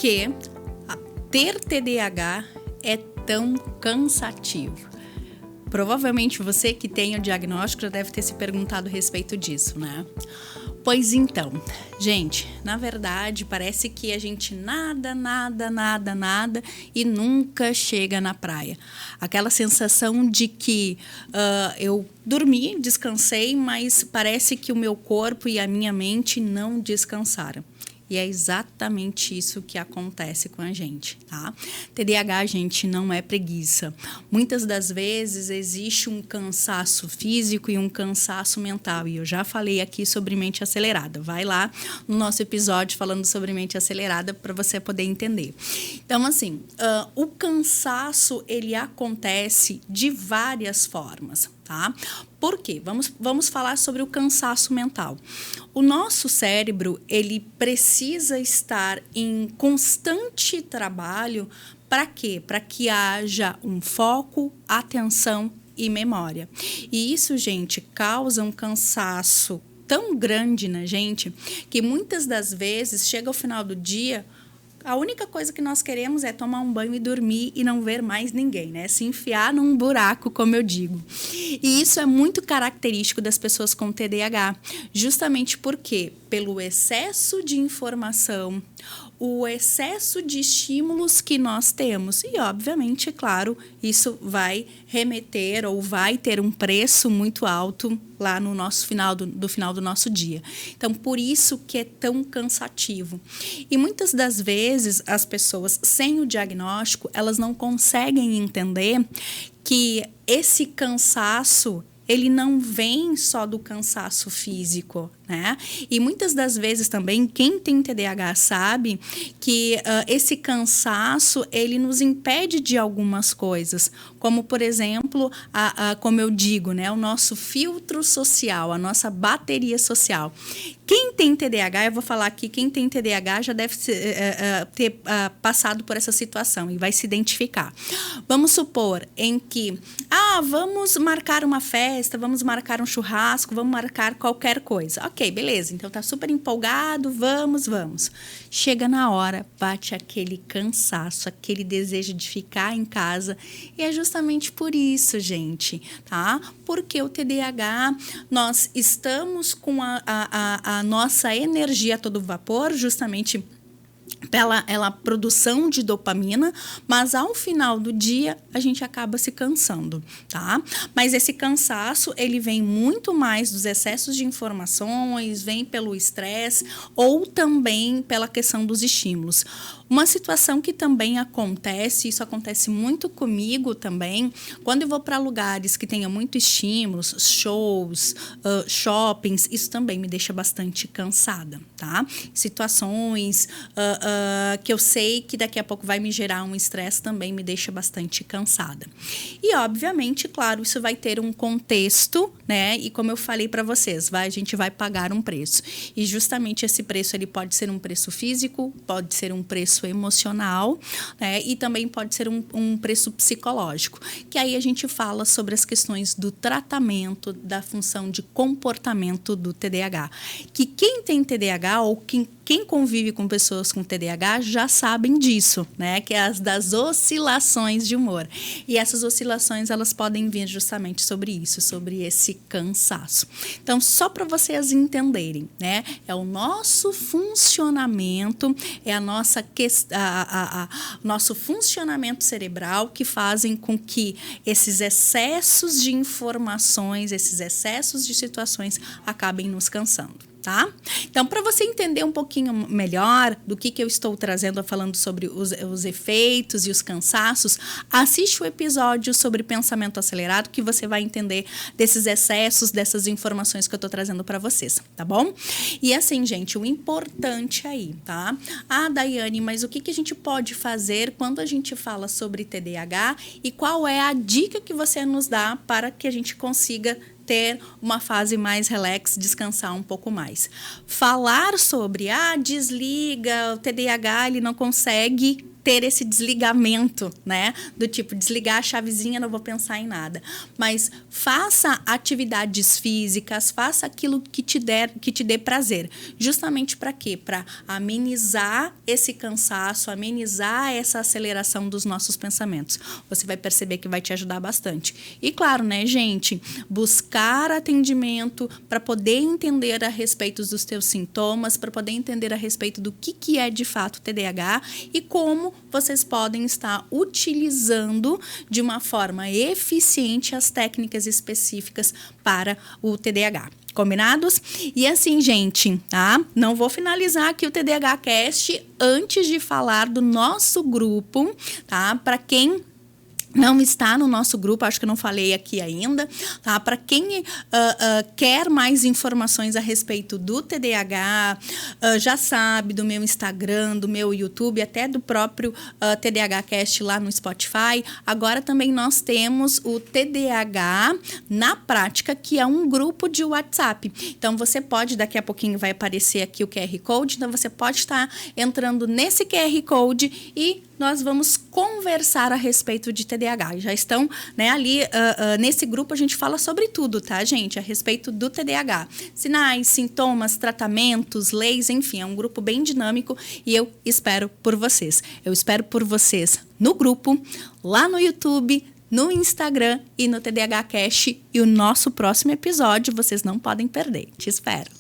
que ter TDAH é tão cansativo? Provavelmente você que tem o diagnóstico já deve ter se perguntado a respeito disso, né? Pois então, gente, na verdade parece que a gente nada e nunca chega na praia. Aquela sensação de que eu dormi, descansei, mas parece que o meu corpo e a minha mente não descansaram. E é exatamente isso que acontece com a gente, tá? TDAH, gente, não é preguiça. Muitas das vezes existe um cansaço físico e um cansaço mental. E eu já falei aqui sobre mente acelerada. Vai lá no nosso episódio falando sobre mente acelerada para você poder entender. Então, assim, o cansaço, ele acontece de várias formas, tá? Por quê? Vamos falar sobre o cansaço mental. O nosso cérebro, ele precisa estar em constante trabalho para quê? Para que haja um foco, atenção e memória. E isso, gente, causa um cansaço tão grande na gente que muitas das vezes chega ao final do dia, a única coisa que nós queremos é tomar um banho e dormir e não ver mais ninguém, né? Se enfiar num buraco, como eu digo. E isso é muito característico das pessoas com TDAH, justamente porque pelo excesso de informação, o excesso de estímulos que nós temos. E, obviamente, é claro, isso vai remeter ou vai ter um preço muito alto lá no nosso final do nosso dia. Então, por isso que é tão cansativo. E muitas das vezes, as pessoas sem o diagnóstico, elas não conseguem entender que esse cansaço, ele não vem só do cansaço físico, né? E muitas das vezes também, quem tem TDAH sabe que esse cansaço, ele nos impede de algumas coisas, como, por exemplo, como eu digo, né? O nosso filtro social, a nossa bateria social. Quem tem TDAH, eu vou falar aqui, quem tem TDAH já deve ter passado por essa situação e vai se identificar. Vamos supor em que, vamos marcar uma festa, vamos marcar um churrasco, vamos marcar qualquer coisa. Ok, beleza, então tá super empolgado, vamos. Chega na hora, bate aquele cansaço, aquele desejo de ficar em casa, e é justamente por isso, gente, tá? Porque o TDAH, nós estamos com a nossa energia a todo vapor, justamente pela produção de dopamina, mas ao final do dia a gente acaba se cansando, tá? Mas esse cansaço, ele vem muito mais dos excessos de informações, vem pelo estresse ou também pela questão dos estímulos. Uma situação que também acontece, isso acontece muito comigo também, quando eu vou para lugares que tenham muito estímulos, shows, shoppings, isso também me deixa bastante cansada, tá? Situações que eu sei que daqui a pouco vai me gerar um estresse também me deixa bastante cansada. E, obviamente, claro, isso vai ter um contexto, né? E como eu falei para vocês, a gente vai pagar um preço. E justamente esse preço, ele pode ser um preço físico, pode ser um preço emocional, né? E também pode ser um preço psicológico, que aí a gente fala sobre as questões do tratamento, da função de comportamento do TDAH. Que quem tem TDAH ou quem convive com pessoas com TDAH já sabem disso, né? Que é as das oscilações de humor. E essas oscilações, elas podem vir justamente sobre isso, sobre esse cansaço. Então, só para vocês entenderem, né? É o nosso funcionamento, é a nossa nosso funcionamento cerebral que fazem com que esses excessos de informações, esses excessos de situações acabem nos cansando. Tá? Então, para você entender um pouquinho melhor do que eu estou trazendo, falando sobre os efeitos e os cansaços, assiste o episódio sobre pensamento acelerado, que você vai entender desses excessos, dessas informações que eu estou trazendo para vocês, tá bom? E assim, gente, o importante aí, tá? Daiane, mas o que a gente pode fazer quando a gente fala sobre TDAH e qual é a dica que você nos dá para que a gente consiga ter uma fase mais relax, descansar um pouco mais. Falar sobre, desliga, o TDAH, ele não consegue ter esse desligamento, né? Do tipo, desligar a chavezinha, não vou pensar em nada. Mas faça atividades físicas, faça aquilo que te dê prazer. Justamente para quê? Para amenizar esse cansaço, amenizar essa aceleração dos nossos pensamentos. Você vai perceber que vai te ajudar bastante. E claro, né, gente? Buscar atendimento para poder entender a respeito dos teus sintomas, para poder entender a respeito do que é de fato TDAH e como vocês podem estar utilizando de uma forma eficiente as técnicas específicas para o TDAH. Combinados? E assim, gente, tá? Não vou finalizar aqui o TDAH Cast antes de falar do nosso grupo, tá? Para quem não está no nosso grupo, acho que eu não falei aqui ainda, tá? Para quem quer mais informações a respeito do TDAH, já sabe do meu Instagram, do meu YouTube, até do próprio TDAH Cast lá no Spotify. Agora também nós temos o TDAH na prática, que é um grupo de WhatsApp. Então você pode, daqui a pouquinho vai aparecer aqui o QR Code, então você pode estar entrando nesse QR Code e nós vamos conversar a respeito de TDAH. Já estão, né, ali nesse grupo a gente fala sobre tudo, tá, gente? A respeito do TDAH. Sinais, sintomas, tratamentos, leis, enfim, é um grupo bem dinâmico e eu espero por vocês. Eu espero por vocês no grupo, lá no YouTube, no Instagram e no TDAH Cast. E o nosso próximo episódio vocês não podem perder. Te espero.